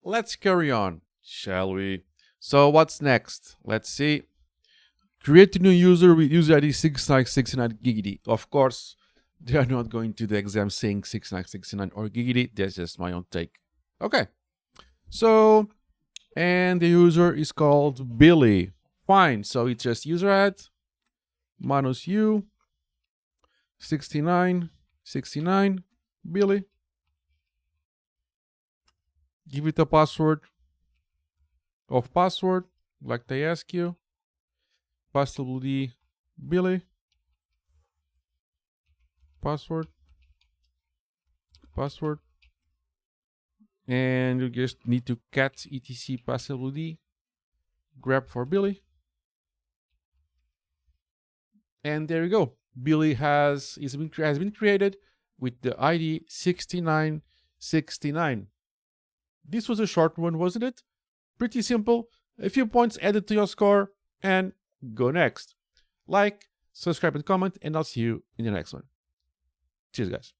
let's carry on, shall we? So what's next? Let's see. Create a new user with user ID 6969 giggity. Of course, they are not going to the exam saying 6969 or giggity. That's just my own take. Okay. So, and the user is called Billy. Fine. So it's just user add minus u 6969 Billy. Give it a password of password like they ask you. Possibly Billy. Password. And you just need to cat etc passwd grab for Billy. And there you go. Billy has been created with the ID 6969. This was a short one, wasn't it? Pretty simple. A few points added to your score, and go next. Like, subscribe, and comment, and I'll see you in the next one. Cheers, guys.